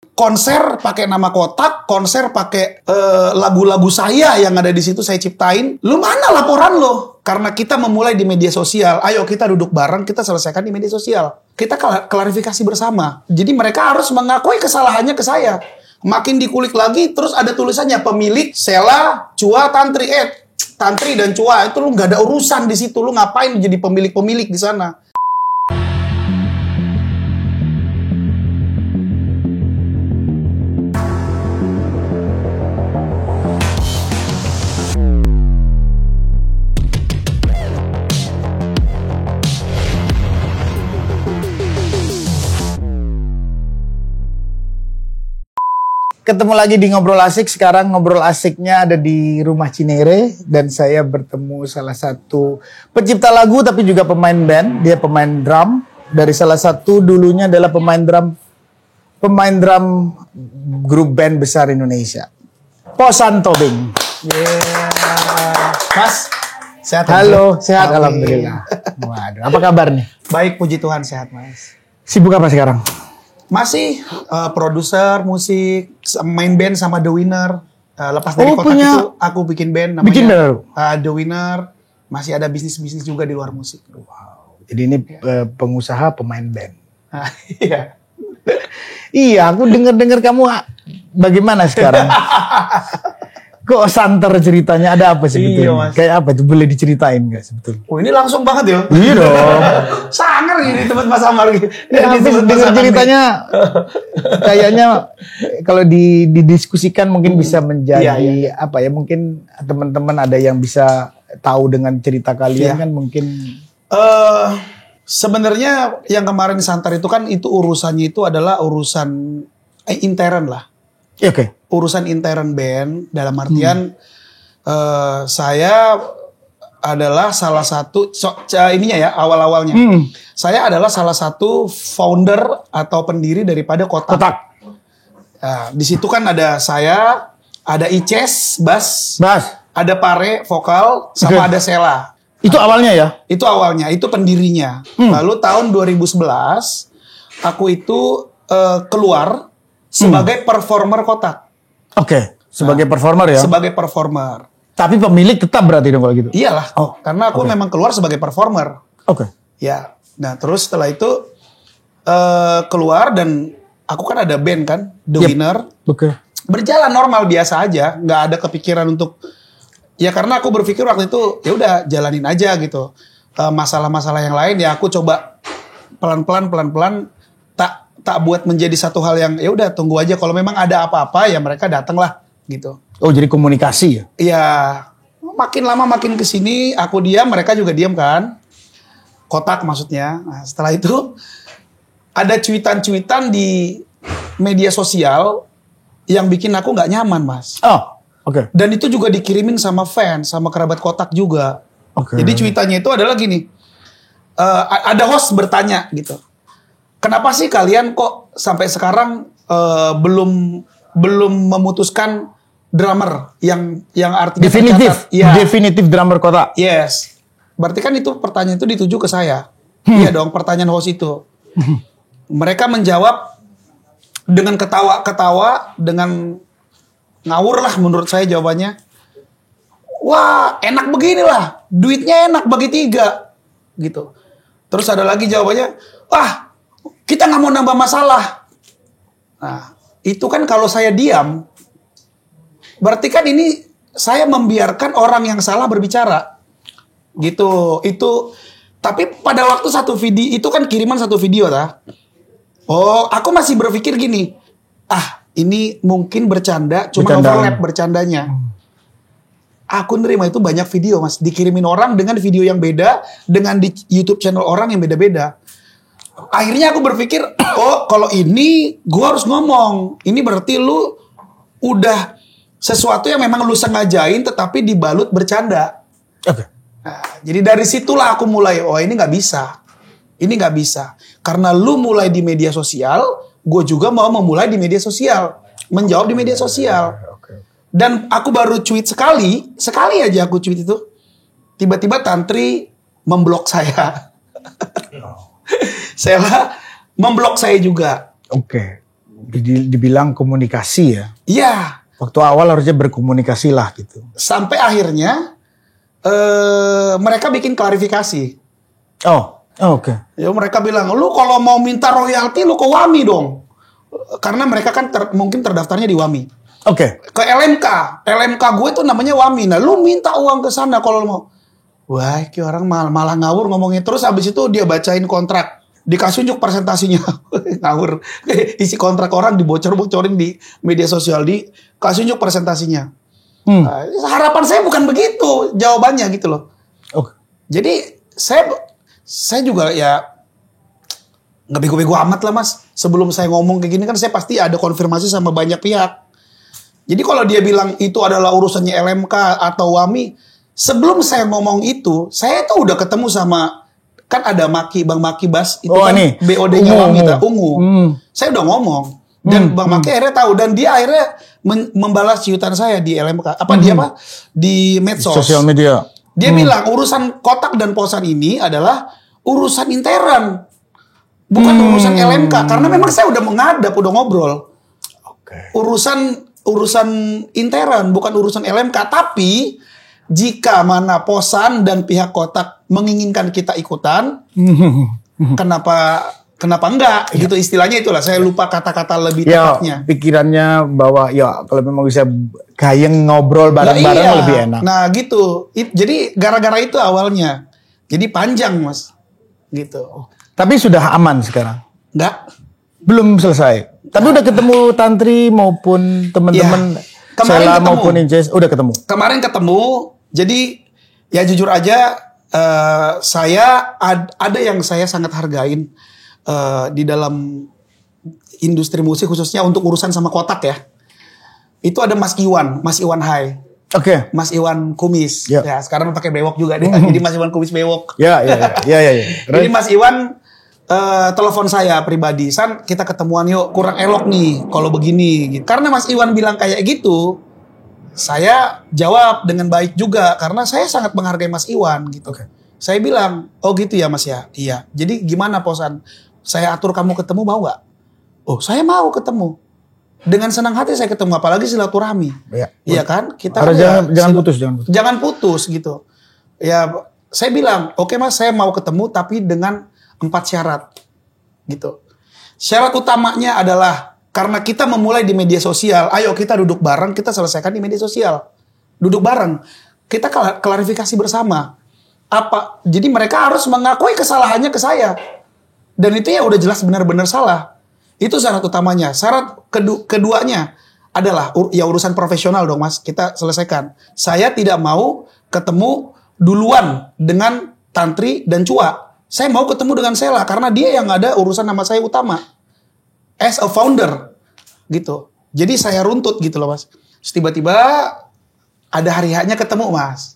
Konser pakai nama Kotak, konser pakai lagu-lagu saya yang ada di situ saya ciptain. Lu mana laporan lo? Karena kita memulai di media sosial. Ayo kita duduk bareng, kita selesaikan di media sosial. Kita klarifikasi bersama. Jadi mereka harus mengakui kesalahannya ke saya. Makin dikulik lagi, terus ada tulisannya pemilik Sela, Cua, Tantri. Tantri dan Cua itu lu nggak ada urusan di situ. Lu ngapain jadi pemilik-pemilik di sana? Ketemu lagi di Ngobrol Asik. Sekarang Ngobrol Asiknya ada di Rumah Cinere. Dan saya bertemu salah satu pencipta lagu tapi juga pemain band. Dia pemain drum. Dari salah satu dulunya adalah pemain drum grup band besar Indonesia. Posan Tobing. Yeah. Mas, sehat? Halo, sehat. Alhamdulillah. Waduh, apa kabar nih? Baik, puji Tuhan sehat, Mas. Sibuk apa sekarang? Masih produser musik, main band sama The Winner. Lepas dari Kotak punya... itu aku bikin band namanya The Winner. Masih ada bisnis-bisnis juga di luar musik. Wow. Jadi ini pengusaha pemain band. Iya. Iya, aku dengar kamu bagaimana sekarang? Kok santer ceritanya? Ada apa sebetulnya? Iya, Mas. Kayak apa tuh? Boleh diceritain nggak sebetulnya? Oh, ini langsung banget ya? Iya dong. Sangar gini tempat Mas Amar gitu. Ya, dengar ceritanya kayaknya kalau didiskusikan mungkin bisa menjadi apa ya? Mungkin teman-teman ada yang bisa tahu dengan cerita kalian kan mungkin. Sebenarnya yang kemarin santer itu kan itu urusannya itu adalah urusan intern lah. Oke. Urusan intern band dalam artian saya adalah salah satu ininya ya awal-awalnya. Saya adalah salah satu founder atau pendiri daripada Kotak. Nah, di situ kan ada saya, ada Ices bass, ada Pare vokal, sama ada Sela. Itu awalnya ya? Itu awalnya, itu pendirinya. Lalu tahun 2011 aku itu keluar sebagai performer Kotak. Oke, sebagai performer ya? Sebagai performer. Tapi pemilik tetap berarti dong kalau gitu? Iyalah, karena aku memang keluar sebagai performer. Oke. Ya, nah terus setelah itu keluar dan aku kan ada band kan, The Winner. Oke. Berjalan normal biasa aja, nggak ada kepikiran untuk, ya karena aku berpikir waktu itu ya udah jalanin aja gitu. Masalah-masalah yang lain ya aku coba pelan-pelan tak buat menjadi satu hal yang ya udah tunggu aja kalau memang ada apa-apa ya mereka datang lah gitu. Oh jadi komunikasi ya? Iya, makin lama makin kesini aku diam mereka juga diam kan. Kotak maksudnya. Nah, setelah itu ada cuitan-cuitan di media sosial yang bikin aku nggak nyaman Mas. Oh oke. Dan itu juga dikirimin sama fans sama kerabat Kotak juga. Oke. Jadi cuitannya itu adalah gini. Ada host bertanya gitu. Kenapa sih kalian kok sampai sekarang belum memutuskan drummer yang artinya definitif drummer Kotak? Yes. Berarti kan itu pertanyaan itu dituju ke saya. Iya dong, pertanyaan host itu. Mereka menjawab dengan ketawa-ketawa, dengan ngawur lah menurut saya jawabannya. Wah, enak beginilah. Duitnya enak bagi 3 gitu. Terus ada lagi jawabannya, wah, kita nggak mau nambah masalah. Nah, itu kan kalau saya diam, berarti kan ini saya membiarkan orang yang salah berbicara. Gitu. Itu. Tapi pada waktu satu video, itu kan kiriman satu video lah. Oh, aku masih berpikir gini. Ini mungkin bercanda, cuma overlap bercandanya. Aku nerima itu banyak video Mas. Dikirimin orang dengan video yang beda, dengan di YouTube channel orang yang beda-beda. Akhirnya aku berpikir, kalau ini gue harus ngomong. Ini berarti lu udah sesuatu yang memang lu sengajain tetapi dibalut bercanda. Oke. Nah, jadi dari situlah aku mulai, ini nggak bisa. Ini nggak bisa. Karena lu mulai di media sosial, gue juga mau memulai di media sosial. Menjawab di media sosial. Dan aku baru tweet sekali aja aku tweet itu. Tiba-tiba Tantri memblok saya. Sela memblok saya juga. Oke. dibilang komunikasi ya. Iya. Waktu awal harusnya berkomunikasi lah gitu. Sampai akhirnya mereka bikin klarifikasi. Oke. Ya mereka bilang, lu kalau mau minta royalti lu ke WAMI dong. Karena mereka kan mungkin terdaftarnya di WAMI. Oke. Ke LMK gue tuh namanya WAMI. Nah lu minta uang ke sana kalau lu mau. Wah, ki orang malah ngawur ngomongnya. Terus habis itu dia bacain kontrak. Dikasih unjuk presentasinya. Ngawur. Isi kontrak orang dibocor-bocorin di media sosial. Dikasih unjuk presentasinya. Nah, harapan saya bukan begitu jawabannya gitu loh. Jadi saya juga ya nggak bego-bego amat lah mas. Sebelum saya ngomong kayak gini kan saya pasti ada konfirmasi sama banyak pihak. Jadi kalau dia bilang itu adalah urusannya LMK atau WAMI, sebelum saya ngomong itu, saya tuh udah ketemu sama, kan ada Bang Maki Bas, itu kan BOD-nya WAMI, Ungu. Saya udah ngomong. Dan Bang Maki akhirnya tahu. Dan dia akhirnya membalas ciutan saya di LMK. Di medsos. Sosial media. Dia bilang, urusan kotak dan posan ini adalah urusan intern. Bukan urusan LMK. Karena memang saya udah menghadap, udah ngobrol. Urusan intern, bukan urusan LMK. Tapi jika mana posan dan pihak kotak menginginkan kita ikutan, kenapa enggak? Gitu istilahnya itulah. Saya lupa kata-kata lebih tepatnya. Pikirannya bahwa ya kalau memang bisa gayeng ngobrol bareng-bareng lebih enak. Nah gitu. Jadi gara-gara itu awalnya. Jadi panjang mas. Gitu. Tapi sudah aman sekarang? Enggak. Belum selesai. Tapi udah ketemu Tantri maupun teman-teman Sela maupun Inces udah ketemu. Kemarin ketemu. Jadi ya jujur aja saya ada yang saya sangat hargain di dalam industri musik khususnya untuk urusan sama kotak ya. Itu ada Mas Iwan Hai. Oke. Mas Iwan Kumis. Ya sekarang pakai bewok juga deh. Jadi Mas Iwan Kumis bewok. Ya. Jadi Mas Iwan telepon saya pribadi, San kita ketemuan yuk, kurang elok nih kalau begini gitu. Karena Mas Iwan bilang kayak gitu, saya jawab dengan baik juga karena saya sangat menghargai Mas Iwan gitu. Saya bilang, oh gitu ya Mas ya, iya. Jadi gimana posan? Saya atur kamu ketemu mau gak? Oh saya mau ketemu. Dengan senang hati saya ketemu, apalagi silaturahmi. Iya kan? Kita harus kan jangan putus. Jangan putus gitu. Ya saya bilang, oke Mas saya mau ketemu tapi dengan 4 syarat gitu. Syarat utamanya adalah karena kita memulai di media sosial, ayo kita duduk bareng, kita selesaikan di media sosial. Duduk bareng, kita klarifikasi bersama. Jadi mereka harus mengakui kesalahannya ke saya. Dan itu ya udah jelas benar-benar salah. Itu syarat utamanya. Syarat keduanya adalah ya urusan profesional dong Mas, kita selesaikan. Saya tidak mau ketemu duluan dengan Tantri dan Cua. Saya mau ketemu dengan Sela karena dia yang ada urusan nama saya utama. As a founder gitu. Jadi saya runtut gitu loh Mas. Terus tiba-tiba ada hari haknya ketemu Mas.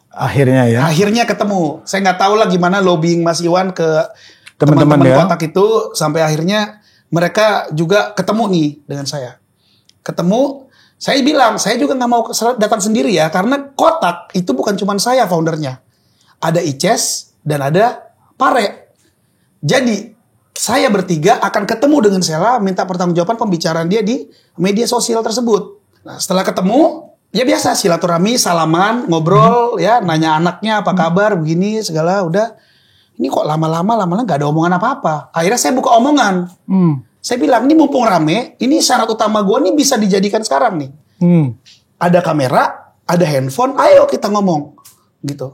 Akhirnya ya. Akhirnya ketemu. Saya nggak tahu lah gimana lobbying Mas Iwan ke teman-teman kotak itu sampai akhirnya mereka juga ketemu nih dengan saya. Ketemu, saya bilang saya juga nggak mau datang sendiri ya karena kotak itu bukan cuma saya foundernya. Ada Ices dan ada Pare. Jadi saya bertiga akan ketemu dengan Sela minta pertanggungjawaban pembicaraan dia di media sosial tersebut. Nah, setelah ketemu ya biasa silaturahmi, salaman, ngobrol ya, nanya anaknya apa kabar begini segala udah. Ini kok lama-lama nggak ada omongan apa-apa. Akhirnya saya buka omongan. Saya bilang ini mumpung rame, ini syarat utama gue nih bisa dijadikan sekarang nih. Ada kamera, ada handphone, ayo kita ngomong. Gitu.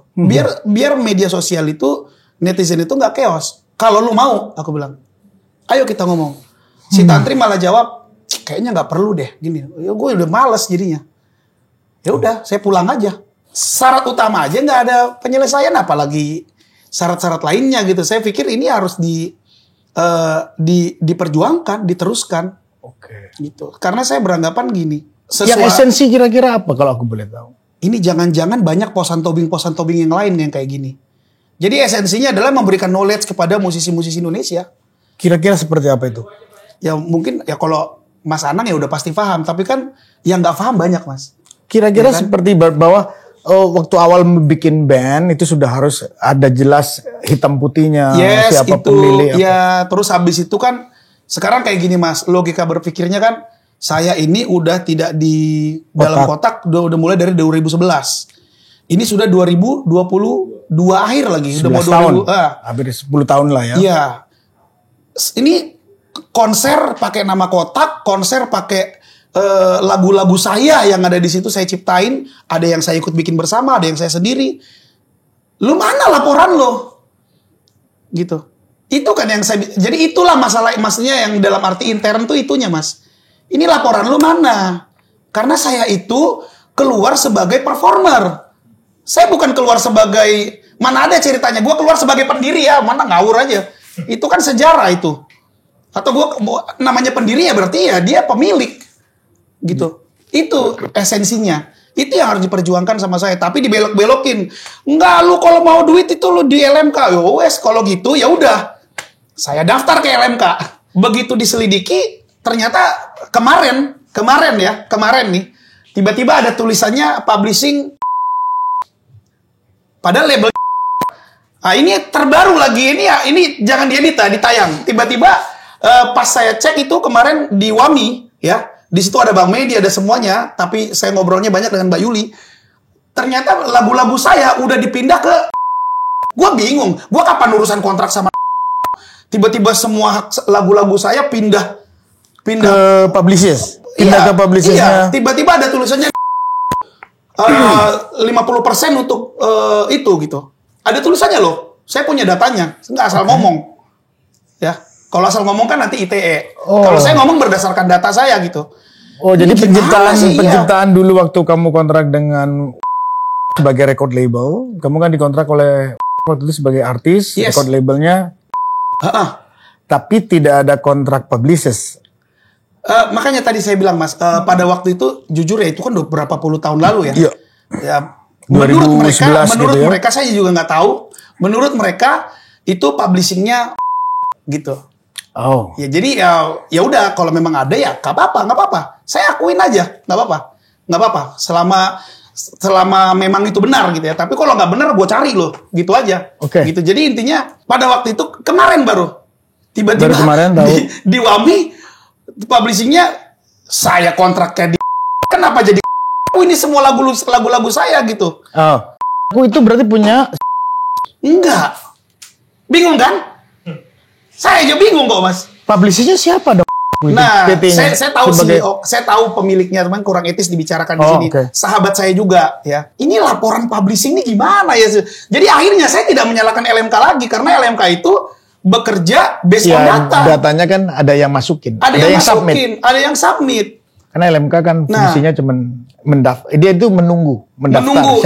Biar media sosial itu netizen itu nggak chaos. Kalau lu mau, aku bilang, ayo kita ngomong. Si Tantri malah jawab, kayaknya nggak perlu deh, gini. Ya gue udah males jadinya. Ya udah, saya pulang aja. Syarat utama aja nggak ada penyelesaian, apalagi syarat-syarat lainnya gitu. Saya pikir ini harus diperjuangkan, diteruskan. Gitu. Karena saya beranggapan gini. Yang esensi kira-kira apa kalau aku boleh tahu? Ini jangan-jangan banyak posan tobing yang lain yang kayak gini. Jadi esensinya adalah memberikan knowledge kepada musisi-musisi Indonesia. Kira-kira seperti apa itu? Ya mungkin ya kalau Mas Anang ya udah pasti paham. Tapi kan yang nggak paham banyak Mas. Kira-kira ya kan? Seperti bahwa waktu awal bikin band itu sudah harus ada jelas hitam putihnya. Yes, siapa itu pemilih. Ya terus habis itu kan Sekarang kayak gini Mas, logika berpikirnya kan saya ini udah tidak di dalam kotak udah mulai dari 2011. Ini sudah 2022 akhir lagi, udah mau 11 tahun. Hampir 10 tahun lah ya. Iya. Ini konser pakai nama kotak, konser pakai lagu-lagu saya yang ada di situ saya ciptain, ada yang saya ikut bikin bersama, ada yang saya sendiri. Lu mana laporan lo? Gitu. Itu kan yang saya, jadi itulah masalah, maksudnya yang dalam arti intern tuh itunya Mas. Ini laporan lu mana? Karena saya itu keluar sebagai performer. Saya bukan keluar sebagai, mana ada ceritanya, gue keluar sebagai pendiri ya, mana ngawur aja. Itu kan sejarah itu. Atau gue namanya pendiri ya berarti ya dia pemilik. Gitu. Itu esensinya. Itu yang harus diperjuangkan sama saya. Tapi dibelok-belokin. Enggak, lu kalau mau duit itu lu di LMK. Yo wes, kalau gitu ya udah. Saya daftar ke LMK. Begitu diselidiki, ternyata kemarin nih, tiba-tiba ada tulisannya publishing. Padahal label. Nah, ini terbaru lagi, ini jangan diedit, ditayang. Tiba-tiba pas saya cek itu kemarin di Wami, ya, di situ ada Bang Medi, ada semuanya. Tapi saya ngobrolnya banyak dengan Mbak Yuli. Ternyata lagu-lagu saya udah dipindah ke. Gue bingung, gue kapan urusan kontrak sama. Tiba-tiba semua lagu-lagu saya pindah ke publishers. Pindah ke publishersnya. Iya, tiba-tiba ada tulisannya 50% untuk itu gitu. Ada tulisannya loh. Saya punya datanya. Nggak asal ngomong. Ya, kalau asal ngomong kan nanti ITE. Kalau saya ngomong berdasarkan data saya gitu. Oh, jadi penciptaan dulu waktu kamu kontrak dengan sebagai record label, kamu kan dikontrak oleh waktu itu sebagai artis, record labelnya. Tapi tidak ada kontrak publishers. Makanya tadi saya bilang Mas, pada waktu itu jujur ya itu kan udah berapa puluh tahun lalu ya. Iya. Ya, menurut mereka gitu ya? Mereka saya juga nggak tahu. Menurut mereka itu publishingnya gitu. Oh. Ya jadi ya udah kalau memang ada ya nggak apa-apa. Saya akuin aja nggak apa-apa. Selama memang itu benar gitu ya. Tapi kalau nggak benar gue cari loh, gitu aja. Gitu. Jadi intinya pada waktu itu kemarin baru tiba-tiba di Wami publishingnya saya kontraknya di. Kenapa jadi ini semua lagu-lagu saya gitu. Aku itu berarti punya. Enggak. Bingung kan? Saya aja bingung kok Mas. Publishernya siapa dong? Nah, saya tahu saya tahu pemiliknya, teman kurang etis dibicarakan di sini. Sahabat saya juga ya. Ini laporan publishing ini gimana ya? Jadi akhirnya saya tidak menyalahkan LMK lagi karena LMK itu bekerja based on data. Datanya kan ada yang masukin, ada yang submit. Karena LMK kan fungsinya cuma mendaftar. Dia itu menunggu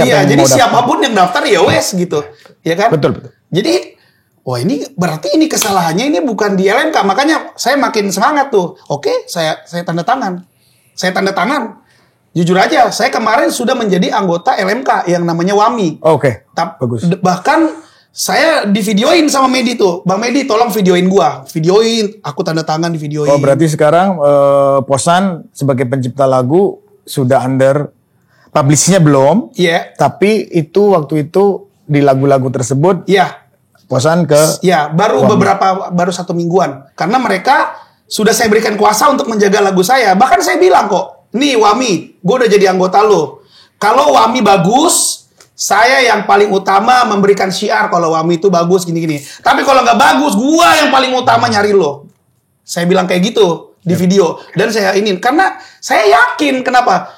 siapa yang jadi siapapun yang daftar ya wes gitu. Ya kan? Betul. Jadi wah ini berarti ini kesalahannya ini bukan di LMK. Makanya saya makin semangat tuh. Oke, saya tanda tangan. Jujur aja, saya kemarin sudah menjadi anggota LMK yang namanya Wami. Oke. Bagus. Bahkan saya divideoin sama Medi tuh. Bang Medi tolong videoin gua. Videoin, aku tanda tangan di videoin. Oh, berarti sekarang Posan sebagai pencipta lagu sudah under publishingnya belum. Iya. Tapi itu waktu itu di lagu-lagu tersebut. Iya. Posan ke. Ya, baru Wami. 1 mingguan. Karena mereka sudah saya berikan kuasa untuk menjaga lagu saya. Bahkan saya bilang kok, nih Wami, gue udah jadi anggota lo. Kalau Wami bagus, saya yang paling utama memberikan syiar kalau Wami itu bagus gini-gini. Tapi kalau nggak bagus, gue yang paling utama nyari lo. Saya bilang kayak gitu di video. Dan saya karena saya yakin kenapa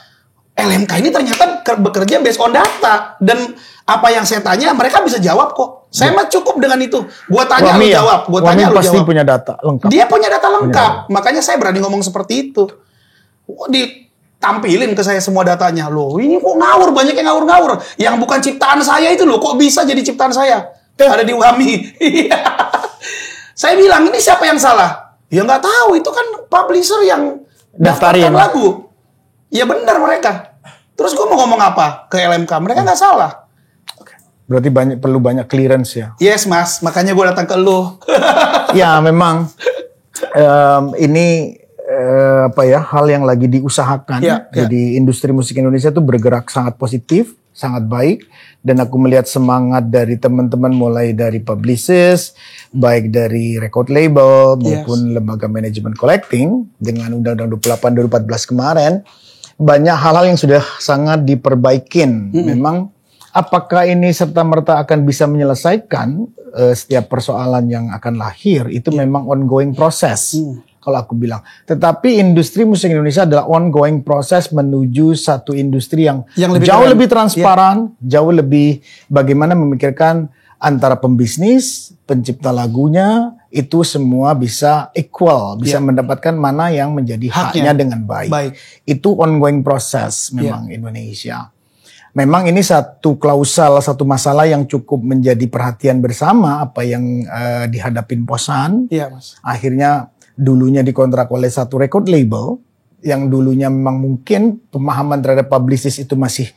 LMK ini ternyata bekerja based on data. Dan apa yang saya tanya, mereka bisa jawab kok. Saya mah cukup dengan itu. Gua tanya lu jawab. Gua tanya lu pasti jawab. punya data lengkap. Dia punya data lengkap. Makanya saya berani ngomong seperti itu. Ditampilin ke saya semua datanya. Loh, ini kok ngawur, banyak yang ngawur-ngawur. Yang bukan ciptaan saya itu loh, kok bisa jadi ciptaan saya? Ada di Wami. Saya bilang, ini siapa yang salah? Ya nggak tahu, itu kan publisher yang daftarkan lagu. Ya benar mereka. Terus gue mau ngomong apa ke LMK? Mereka nggak salah. Berarti perlu banyak clearance ya? Yes Mas, makanya gue datang ke lu. Ya memang ini hal yang lagi diusahakan. Jadi industri musik Indonesia tuh bergerak sangat positif. sangat baik. Dan aku melihat semangat dari teman-teman mulai dari publicist, baik dari record label maupun lembaga manajemen collecting dengan Undang-Undang 28 2014 kemarin, banyak hal-hal yang sudah sangat diperbaikin. Memang apakah ini serta-merta akan bisa menyelesaikan setiap persoalan yang akan lahir, itu memang ongoing proses. Kalau aku bilang. Tetapi industri musik Indonesia adalah ongoing proses menuju satu industri yang lebih jauh lebih transparan, jauh lebih bagaimana memikirkan antara pembisnis, pencipta lagunya, itu semua bisa equal, bisa mendapatkan mana yang menjadi haknya dengan baik. Itu ongoing proses memang Indonesia. Memang ini satu klausal, satu masalah yang cukup menjadi perhatian bersama apa yang dihadapin Posan. Mas. Akhirnya dulunya dikontrak oleh satu record label yang dulunya memang mungkin pemahaman terhadap publicist itu masih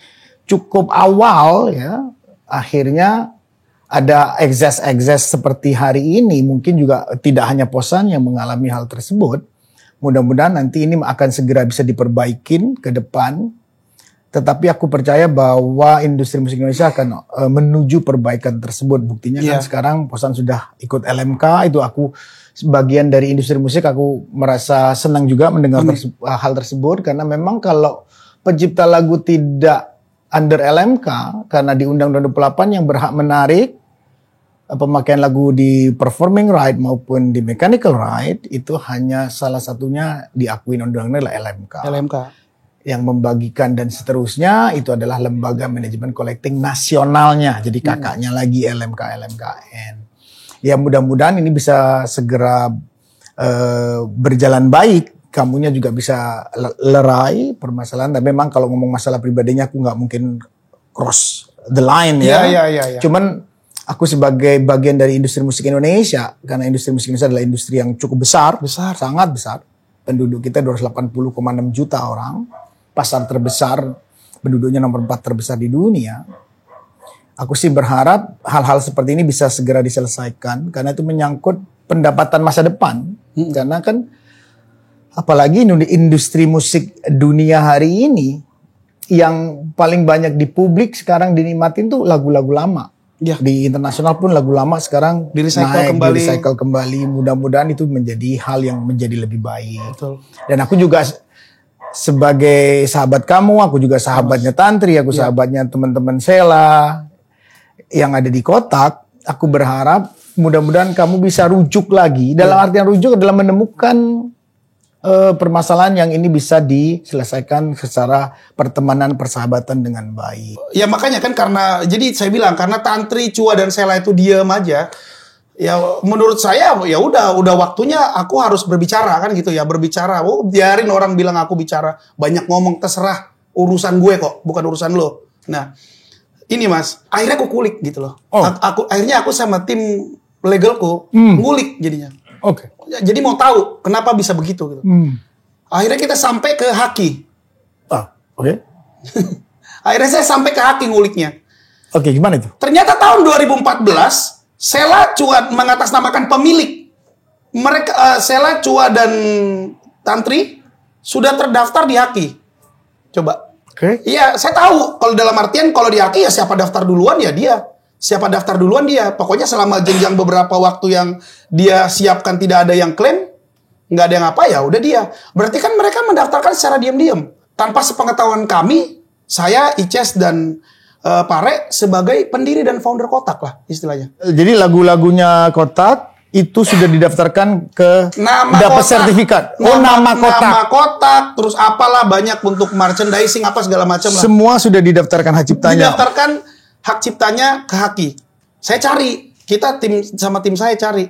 cukup awal ya. Akhirnya ada excess seperti hari ini, mungkin juga tidak hanya Posan yang mengalami hal tersebut. Mudah-mudahan nanti ini akan segera bisa diperbaikin ke depan. Tetapi aku percaya bahwa industri musik Indonesia akan menuju perbaikan tersebut. Buktinya kan sekarang Posan sudah ikut LMK, itu aku sebagian dari industri musik, aku merasa senang juga mendengar hal tersebut. Karena memang kalau pencipta lagu tidak under LMK, karena di Undang-Undang 28 yang berhak menarik pemakaian lagu di performing right maupun di mechanical right, itu hanya salah satunya diakui undang-undang adalah LMK. Yang membagikan dan seterusnya itu adalah lembaga manajemen collecting nasionalnya. Jadi kakaknya lagi LMKN. Ya mudah-mudahan ini bisa segera berjalan baik. Kamunya juga bisa lerai permasalahan. Dan memang kalau ngomong masalah pribadinya aku nggak mungkin cross the line ya. Cuman aku sebagai bagian dari industri musik Indonesia, karena industri musik Indonesia adalah industri yang cukup besar, sangat besar. Penduduk kita 280,6 juta orang. Pasar terbesar, penduduknya nomor 4 terbesar di dunia. Aku sih berharap hal-hal seperti ini bisa segera diselesaikan karena itu menyangkut pendapatan masa depan. Karena kan apalagi industri musik dunia hari ini yang paling banyak di publik sekarang dinikmatin tuh lagu-lagu lama. Di internasional pun lagu lama sekarang di-recycle kembali. Mudah-mudahan itu menjadi hal yang menjadi lebih baik. Dan aku juga sebagai sahabat kamu, aku juga sahabatnya Tantri, aku sahabatnya teman-teman Sela yang ada di Kotak. Aku berharap mudah-mudahan kamu bisa rujuk lagi. Dalam artian rujuk adalah menemukan permasalahan yang ini bisa diselesaikan secara pertemanan, persahabatan dengan baik. Ya makanya kan karena, jadi saya bilang karena Tantri, Chua dan Sela itu diam aja. Ya menurut saya ya udah waktunya aku harus berbicara kan gitu ya, berbicara. Biarin orang bilang aku bicara, banyak ngomong, terserah, urusan gue kok, bukan urusan lo. Nah, ini Mas, akhirnya aku kulik gitu loh. Akhirnya aku sama tim legalku ngulik jadinya. Jadi mau tahu kenapa bisa begitu gitu. Akhirnya kita sampai ke Haki. Akhirnya saya sampai ke Haki nguliknya. Gimana itu? Ternyata tahun 2014 Sela, Chua mengatasnamakan pemilik. Mereka Sela, Chua dan Tantri sudah terdaftar di Haki. Coba. Iya, saya tahu kalau dalam artian kalau di Haki ya siapa daftar duluan ya dia. Siapa daftar duluan dia. Pokoknya selama jenjang beberapa waktu yang dia siapkan tidak ada yang klaim, nggak ada yang apa ya udah dia. Berarti kan mereka mendaftarkan secara diam-diam tanpa sepengetahuan kami, saya, Ices dan Pare sebagai pendiri dan founder Kotak lah istilahnya. Jadi lagu-lagunya Kotak itu sudah didaftarkan ke dapat sertifikat. Nama Kotak, terus apalah banyak untuk merchandising apa segala macam lah. Semua sudah didaftarkan hak ciptanya. Didaftarkan hak ciptanya ke Haki. Saya cari, kita sama tim saya cari.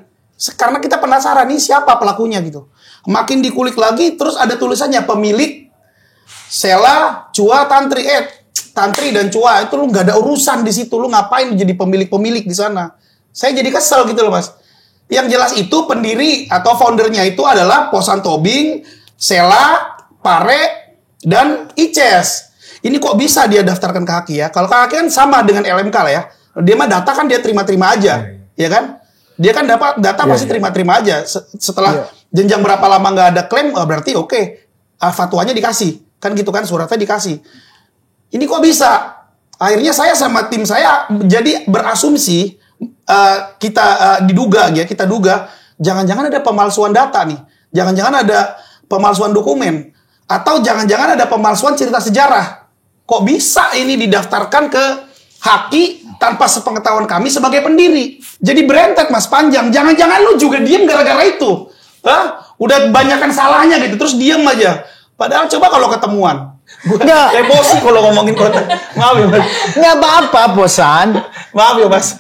Karena kita penasaran nih siapa pelakunya gitu. Makin dikulik lagi terus ada tulisannya pemilik Sela, Chua, Tantri dan Chua itu lu nggak ada urusan di situ, lu ngapain jadi pemilik di sana? Saya jadi kesel gitu loh Mas. Yang jelas itu pendiri atau foundernya itu adalah Posan Tobing, Sela, Pare dan Ices. Ini kok bisa dia daftarkan ke Haki ya? Kalau ke Haki kan sama dengan LMK lah ya. Dia mah data kan dia terima-terima aja, ya kan? Dia kan dapat data pasti terima-terima aja. Setelah jenjang berapa lama nggak ada klaim, berarti fatwanya dikasih, kan gitu kan suratnya dikasih. Ini kok bisa? Akhirnya saya sama tim saya jadi berasumsi kita diduga ya, kita duga jangan-jangan ada pemalsuan data nih. Jangan-jangan ada pemalsuan dokumen atau jangan-jangan ada pemalsuan cerita sejarah. Kok bisa ini didaftarkan ke Haki tanpa sepengetahuan kami sebagai pendiri? Jadi berentet Mas, panjang. Jangan-jangan lu juga diem gara-gara itu. Hah? Udah banyakan salahnya gitu terus diem aja. Padahal coba kalau ketemuan. Nggak. Emosi kalau ngomongin kota. Maaf ya Mas. Nggak apa-apa, Posan. Maaf ya Mas.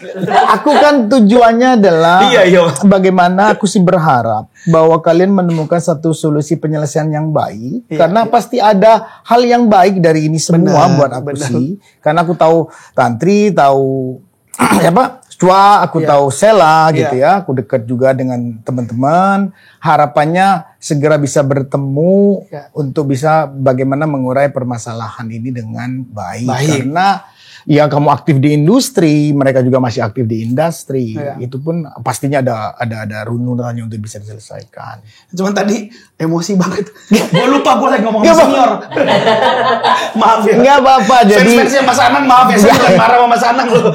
Aku kan tujuannya adalah Iya. bagaimana aku sih berharap bahwa kalian menemukan satu solusi penyelesaian yang baik. Karena pasti ada hal yang baik dari ini semua buat aku sih. Karena aku tahu Tantri, tahu apa? Cua, aku tahu Sela gitu ya. Aku dekat juga dengan teman-teman. Harapannya segera bisa bertemu untuk bisa bagaimana mengurai permasalahan ini dengan baik. Karena ya kamu aktif di industri, mereka juga masih aktif di industri. Itu pun pastinya ada rununannya untuk bisa diselesaikan. Cuman tadi emosi banget. Gue lupa gue lagi ngomong sama senior. Maaf ya. Enggak apa-apa. Jadi fans-fansnya Mas Anang maaf ya. Saya bukan marah sama Mas Anang loh.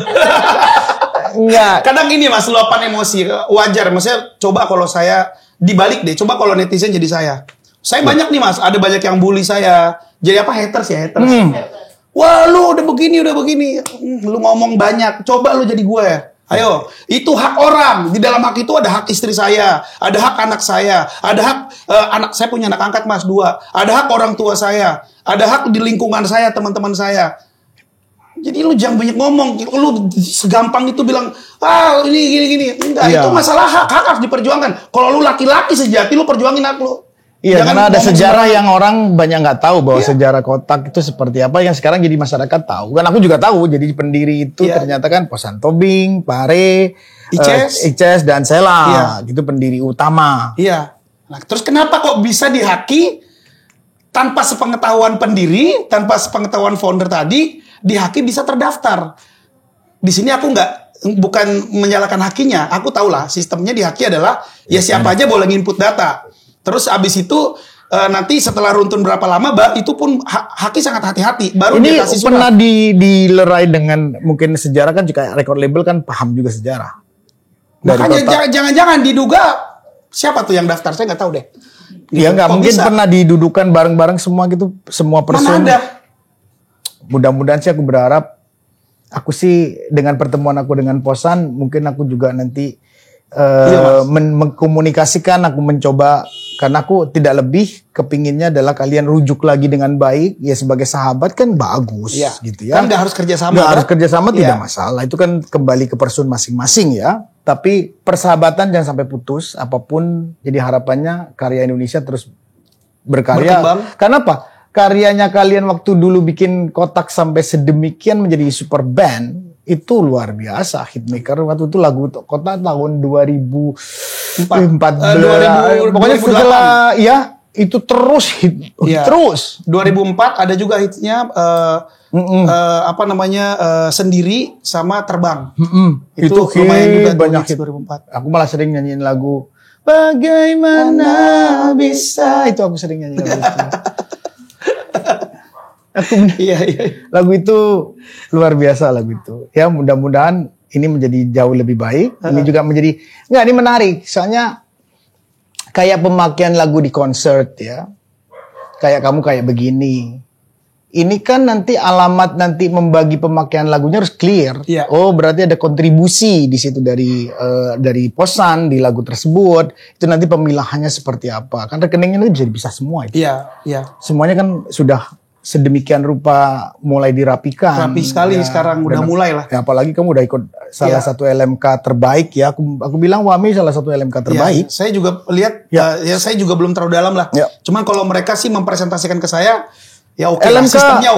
enggak. Kadang ini Mas, luapan emosi wajar. Maksudnya coba kalau saya dibalik deh. Coba kalau netizen jadi saya. Saya banyak nih Mas. Ada banyak yang bully saya. Jadi apa, haters ya, haters. Wah lu udah begini. Lu ngomong banyak. Coba lu jadi gue ya. Ayo, itu hak orang. Di dalam hak itu ada hak istri saya, ada hak anak saya, ada hak anak saya punya anak angkat Mas 2, ada hak orang tua saya, ada hak di lingkungan saya, teman-teman saya. Jadi lu jangan banyak ngomong, lu segampang itu bilang ini gini. Enggak, itu masalah hak harus diperjuangkan. Kalau lu laki-laki sejati lu perjuangin hak lu. Iya, karena ada sejarah yang orang banyak nggak tahu bahwa sejarah kotak itu seperti apa yang sekarang jadi masyarakat tahu. Kan aku juga tahu, jadi pendiri itu ternyata kan Posan Tobing, Pare, Ices dan Sela, gitu pendiri utama. Iya. Nah, terus kenapa kok bisa dihaki tanpa sepengetahuan pendiri, tanpa sepengetahuan founder tadi, dihaki bisa terdaftar? Di sini aku bukan menyalahkan hakinya, aku tahu lah sistemnya dihaki adalah ya siapa aja boleh input data. Terus abis itu nanti setelah runtun berapa lama, itu pun haki sangat hati-hati. Baru ini dia kasih pernah dilerai dengan mungkin sejarah kan juga record label kan paham juga sejarah. Makanya jangan-jangan diduga siapa tuh yang daftar, saya nggak tahu deh. Iya nggak mungkin pernah didudukan bareng-bareng semua gitu, semua person. Mana ada? Mudah-mudahan sih aku berharap, aku sih dengan pertemuan aku dengan Posan, mungkin aku juga nanti mengkomunikasikan, aku mencoba, karena aku tidak lebih kepinginnya adalah kalian rujuk lagi dengan baik, ya sebagai sahabat kan bagus gitu ya. Kan nggak harus kerjasama. Nggak harus kerjasama tidak masalah, itu kan kembali ke person masing-masing ya. Tapi persahabatan jangan sampai putus, apapun. Jadi harapannya karya Indonesia terus berkarya. Berkembang. Karena apa? Karyanya kalian waktu dulu bikin kotak sampai sedemikian menjadi super band. Itu luar biasa, Hitmaker waktu itu lagu kota tahun 2014 pokoknya setelah ya itu terus hit terus 2004 ada juga hitnya Sendiri sama Terbang. Itu lumayan juga banyak hit 2004. Aku malah sering nyanyiin lagu Bagaimana Bisa, itu aku sering nyanyiin lagu itu. Lagu itu luar biasa, lagu itu. Ya mudah-mudahan ini menjadi jauh lebih baik. Ini juga menjadi ini menarik. Soalnya kayak pemakaian lagu di konser ya. Kayak kamu kayak begini. Ini kan nanti alamat nanti membagi pemakaian lagunya harus clear. Oh, berarti ada kontribusi di situ dari Posan di lagu tersebut. Itu nanti pemilahannya seperti apa? Kan rekeningnya nanti bisa semua itu. Iya. Semuanya kan sudah sedemikian rupa mulai dirapikan. Rapi sekali sekarang udah mulai lah. Ya, apalagi kamu udah ikut salah satu LMK terbaik ya. Aku bilang Wami salah satu LMK terbaik. Saya juga lihat saya juga belum terlalu dalam lah. Cuman kalau mereka sih mempresentasikan ke saya ya oke lah, sistemnya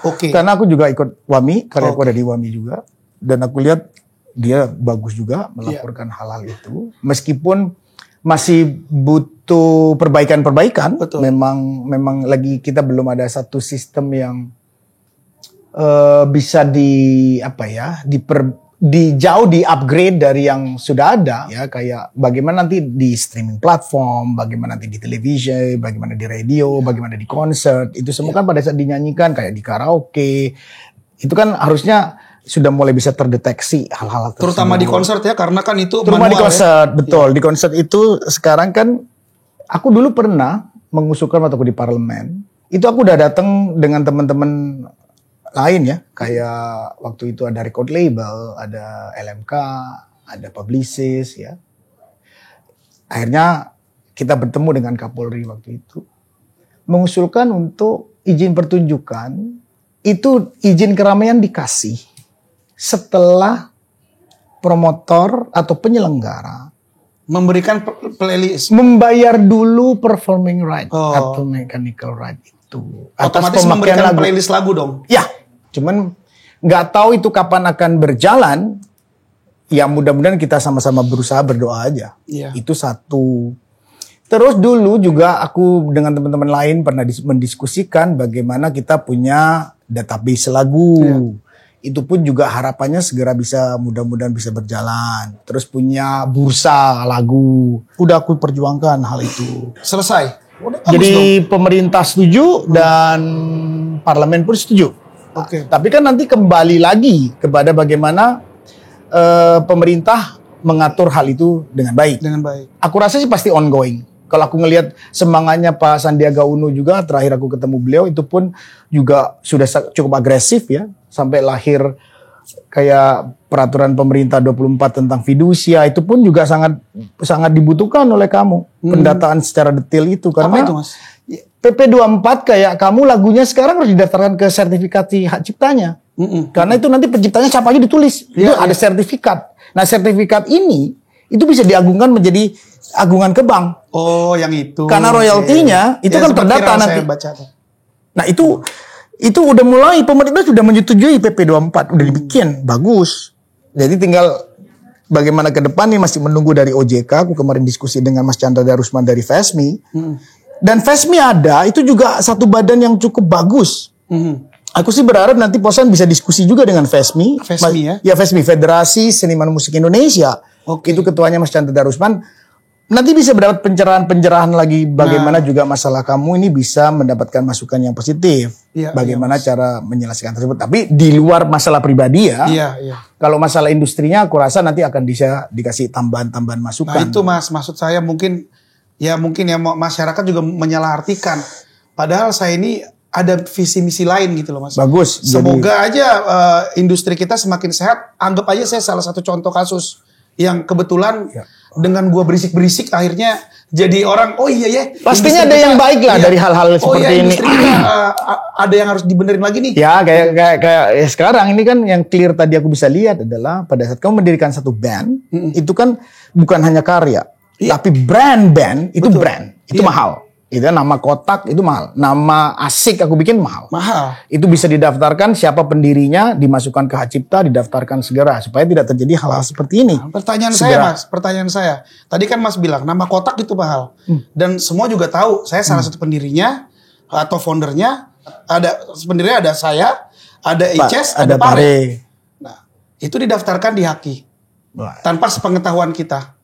oke. Karena aku juga ikut Wami, karena aku ada di Wami juga, dan aku lihat dia bagus juga melaporkan hal-hal itu. Meskipun masih butuh perbaikan-perbaikan. Memang lagi kita belum ada satu sistem yang bisa jauh di upgrade dari yang sudah ada ya, kayak bagaimana nanti di streaming platform, bagaimana nanti di televisi, bagaimana di radio, bagaimana di konser, itu semua kan pada saat dinyanyikan kayak di karaoke, Itu kan harusnya sudah mulai bisa terdeteksi hal-hal tersebut. Terutama di konser ya, karena kan itu terutama di manual konser, ya. betul. Di konser itu sekarang kan, aku dulu pernah mengusulkan waktu aku di parlemen, itu aku udah datang dengan teman-teman lain ya, kayak waktu itu ada record label, ada LMK, ada publicist ya. Akhirnya kita bertemu dengan Kapolri waktu itu, mengusulkan untuk izin pertunjukan, itu izin keramaian dikasih setelah promotor atau penyelenggara memberikan playlist, membayar dulu performing right atau mechanical right itu. Otomatis memberikan playlist lagu dong. Ya, cuman nggak tahu itu kapan akan berjalan. Ya mudah-mudahan kita sama-sama berusaha, berdoa aja. Iya. Itu satu. Terus dulu juga aku dengan teman-teman lain pernah mendiskusikan bagaimana kita punya database lagu. Iya. Itu pun juga harapannya segera bisa, mudah-mudahan bisa berjalan. Terus punya bursa lagu. Udah aku perjuangkan hal itu. Selesai. Jadi pemerintah setuju dan parlemen pun setuju. Oke. Tapi kan nanti kembali lagi kepada bagaimana pemerintah mengatur hal itu dengan baik. Dengan baik. Aku rasa sih pasti ongoing. Kalau aku ngelihat semangatnya Pak Sandiaga Uno juga, terakhir aku ketemu beliau itu pun juga sudah cukup agresif ya. Sampai lahir kayak peraturan pemerintah 24 tentang fidusia, itu pun juga sangat dibutuhkan oleh kamu. Pendataan secara detail itu. Karena apa itu, Mas? PP 24 kayak kamu lagunya sekarang harus didaftarkan ke sertifikasi hak ciptanya. Karena itu nanti penciptanya siapa aja ditulis. Itu ada sertifikat. Nah sertifikat ini itu bisa diagungkan menjadi agungan ke bank. Oh, yang itu. Karena royaltinya itu kan terdata nanti. Nah itu udah mulai, pemerintah sudah menyetujui PP 24, udah dibikin, bagus. Jadi tinggal bagaimana ke depan nih, masih menunggu dari OJK. Aku kemarin diskusi dengan Mas Chandra Darusman dari FESMI. Dan FESMI ada, itu juga satu badan yang cukup bagus. Aku sih berharap nanti Posan bisa diskusi juga dengan FESMI. FESMI ya? Ya FESMI, Federasi Seniman Musik Indonesia. Itu ketuanya Mas Chandra Darusman. Nanti bisa mendapat pencerahan lagi bagaimana juga masalah kamu ini bisa mendapatkan masukan yang positif. Bagaimana cara menyelesaikan tersebut. Tapi di luar masalah pribadi ya. Kalau masalah industrinya aku rasa nanti akan bisa dikasih tambahan-tambahan masukan. Nah itu Mas, maksud saya mungkin ya masyarakat juga menyalahartikan. Padahal saya ini ada visi misi lain gitu loh Mas. Bagus. Semoga aja industri kita semakin sehat. Anggap aja saya salah satu contoh kasus yang kebetulan dengan gua berisik-berisik akhirnya jadi orang pastinya ada yang baik lah dari hal-hal seperti ini. Ada yang harus dibenerin lagi nih. Ya kayak sekarang ini kan yang clear tadi aku bisa lihat adalah pada saat kamu mendirikan satu band itu kan bukan hanya karya, tapi band itu brand itu mahal. Itu nama kotak itu mahal. Nama asik aku bikin mahal. Itu bisa didaftarkan siapa pendirinya, dimasukkan ke hak cipta, didaftarkan segera supaya tidak terjadi hal-hal seperti ini. Pertanyaan saya. Tadi kan Mas bilang nama kotak itu mahal. Dan semua juga tahu saya salah satu pendirinya atau foundernya. Pendirinya ada saya, ada Ices, ada Pare. Nah, itu didaftarkan di Haki. Tanpa sepengetahuan kita.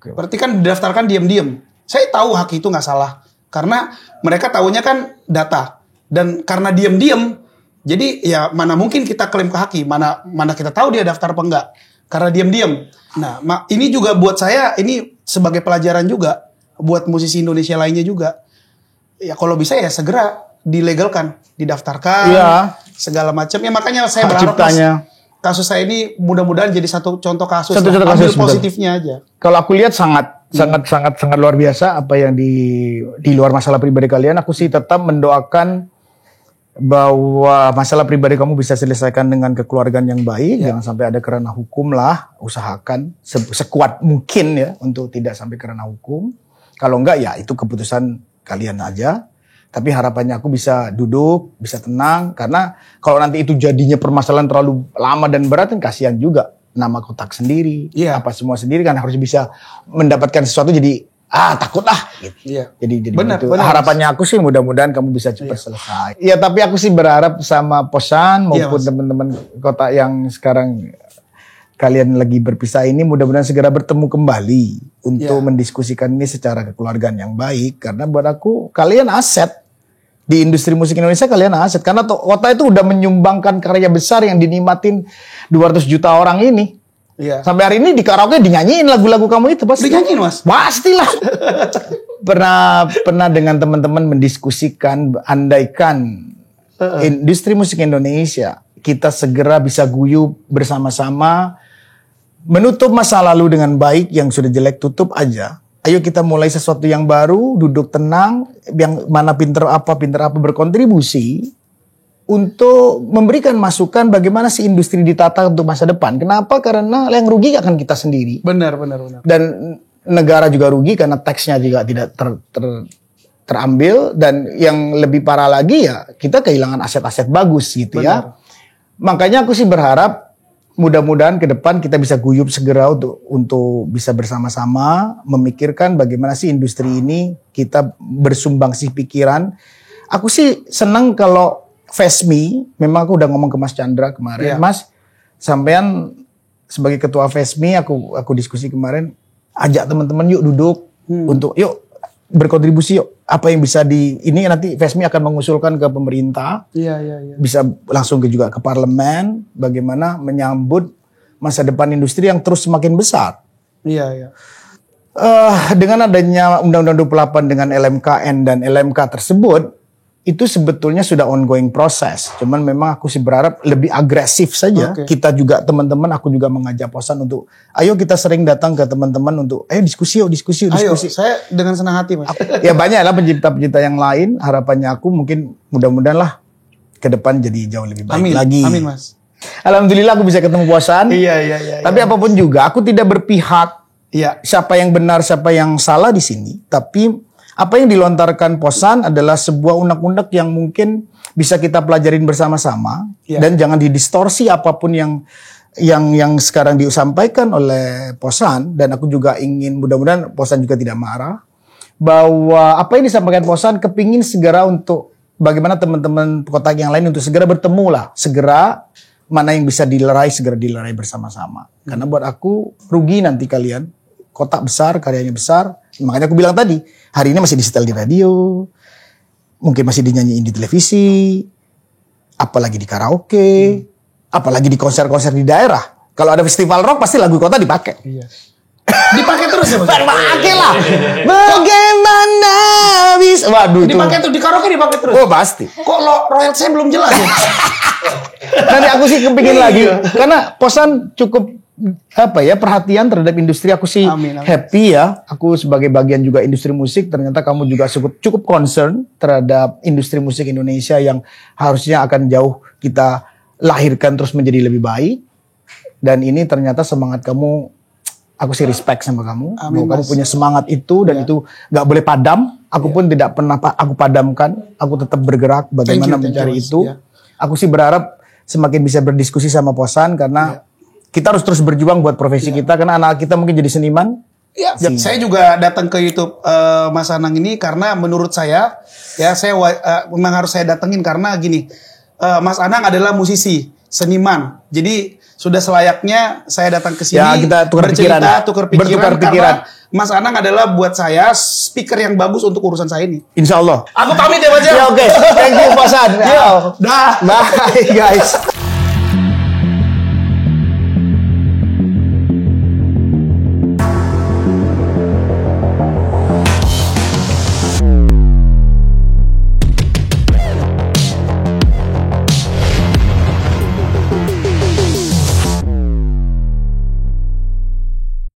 Berarti kan didaftarkan diam-diam. Saya tahu Haki itu nggak salah. Karena mereka tahunya kan data. Dan karena diam-diam, jadi ya mana mungkin kita klaim ke Haki, mana kita tahu dia daftar apa enggak. Karena diam-diam. Nah, ini juga buat saya, ini sebagai pelajaran juga. Buat musisi Indonesia lainnya juga. Ya kalau bisa ya segera dilegalkan, didaftarkan, segala macam. Ya makanya saya berharap kasus saya ini mudah-mudahan jadi satu contoh kasus. Ambil positifnya aja. Kalau aku lihat sangat luar biasa apa yang di luar masalah pribadi kalian. Aku sih tetap mendoakan bahwa masalah pribadi kamu bisa selesaikan dengan kekeluargaan yang baik. Jangan sampai ada kerana hukum lah. Usahakan sekuat mungkin ya untuk tidak sampai kerana hukum. Kalau enggak ya itu keputusan kalian aja. Tapi harapannya aku bisa duduk, bisa tenang. Karena kalau nanti itu jadinya permasalahan terlalu lama dan berat kan kasihan juga. Nama kotak sendiri, apa semua sendiri kan harus bisa mendapatkan sesuatu jadi takut lah. Gitu. Jadi benar, harapannya aku sih mudah-mudahan kamu bisa cepat selesai. Ya tapi aku sih berharap sama Posan maupun teman-teman kota yang sekarang kalian lagi berpisah ini mudah-mudahan segera bertemu kembali untuk mendiskusikan ini secara kekeluargaan yang baik. Karena buat aku kalian aset. Di industri musik Indonesia kalian aset. Karena Kota itu udah menyumbangkan karya besar yang dinikmatin 200 juta orang ini. Iya. Sampai hari ini di karaoke dinyanyiin lagu-lagu kamu itu pasti. Dinyanyiin, Mas? Pastilah. pernah dengan teman-teman mendiskusikan andaikan industri musik Indonesia kita segera bisa guyup bersama-sama menutup masa lalu dengan baik, yang sudah jelek tutup aja. Ayo kita mulai sesuatu yang baru, duduk tenang, yang mana pinter apa berkontribusi untuk memberikan masukan bagaimana si industri ditata untuk masa depan. Kenapa? Karena yang rugi akan kita sendiri. Benar. Dan negara juga rugi karena teksnya juga tidak terambil, dan yang lebih parah lagi ya kita kehilangan aset-aset bagus gitu. Benar. Ya. Makanya aku sih berharap mudah-mudahan ke depan kita bisa guyup segera untuk bisa bersama-sama memikirkan bagaimana sih industri ini kita bersumbangsi pikiran. Aku sih senang kalau FESMI, memang aku udah ngomong ke Mas Chandra kemarin, Mas, sampean sebagai ketua FESMI, aku diskusi kemarin, ajak teman-teman yuk duduk untuk yuk berkontribusi yuk. Apa yang bisa ini nanti FESMI akan mengusulkan ke pemerintah. Iya. Bisa langsung juga ke parlemen bagaimana menyambut masa depan industri yang terus semakin besar. Iya. Dengan adanya Undang-Undang 28 dengan LMKN dan LMK tersebut, itu sebetulnya sudah ongoing proses. Cuman memang aku sih berharap lebih agresif saja. Okay. Kita juga teman-teman, aku juga mengajak Posan untuk ayo kita sering datang ke teman-teman untuk ayo diskusi. Ayo, saya dengan senang hati, Mas. Ya banyak lah pencipta-pencipta yang lain. Harapannya aku mungkin mudah-mudahan lah ke depan jadi jauh lebih baik lagi. Amin, Mas. Alhamdulillah aku bisa ketemu Posan. Iya. Tapi apapun juga aku tidak berpihak. Iya. Siapa yang benar, siapa yang salah di sini. Tapi apa yang dilontarkan Posan adalah sebuah unek-unek yang mungkin bisa kita pelajarin bersama-sama, dan jangan didistorsi apapun yang sekarang disampaikan oleh Posan. Dan aku juga ingin mudah-mudahan Posan juga tidak marah bahwa apa yang disampaikan Posan kepingin segera untuk bagaimana teman-teman kota yang lain untuk segera bertemu lah, segera mana yang bisa segera dilerai bersama-sama. Karena buat aku rugi nanti kalian. Kota besar, karyanya besar. Makanya aku bilang tadi, hari ini masih disetel di radio, mungkin masih dinyanyiin di televisi, apalagi di karaoke, apalagi di konser-konser di daerah. Kalau ada festival rock pasti lagu kota dipakai. Iya. Dipakai terus ya, Mas? Pakai lah. Bagaimana bisa? Waduh, dipakai tuh di karaoke dipakai terus. Oh pasti. Kok royalty belum jelas ya? Nanti aku sih kepingin lagi, karena Posan cukup perhatian terhadap industri. Aku sih happy ya. Aku sebagai bagian juga industri musik, ternyata kamu juga cukup concern terhadap industri musik Indonesia yang harusnya akan jauh kita lahirkan terus menjadi lebih baik. Dan ini ternyata semangat kamu, aku sih respect sama kamu. Kamu punya semangat itu dan itu gak boleh padam. Aku pun tidak pernah aku padamkan. Aku tetap bergerak bagaimana mencari itu. Aku sih berharap semakin bisa berdiskusi sama Posan karena kita harus terus berjuang buat profesi kita, karena anak kita mungkin jadi seniman. Iya, saya juga datang ke YouTube Mas Anang ini karena menurut saya, memang harus saya datengin karena gini, Mas Anang adalah musisi, seniman. Jadi sudah selayaknya saya datang ke sini, kita tukar pikiran. Karena Mas Anang adalah buat saya speaker yang bagus untuk urusan saya ini. Insya Allah. Aku pamit ya, Mas. Ya, oke. Thank you, Posan. Dah. Bye, guys.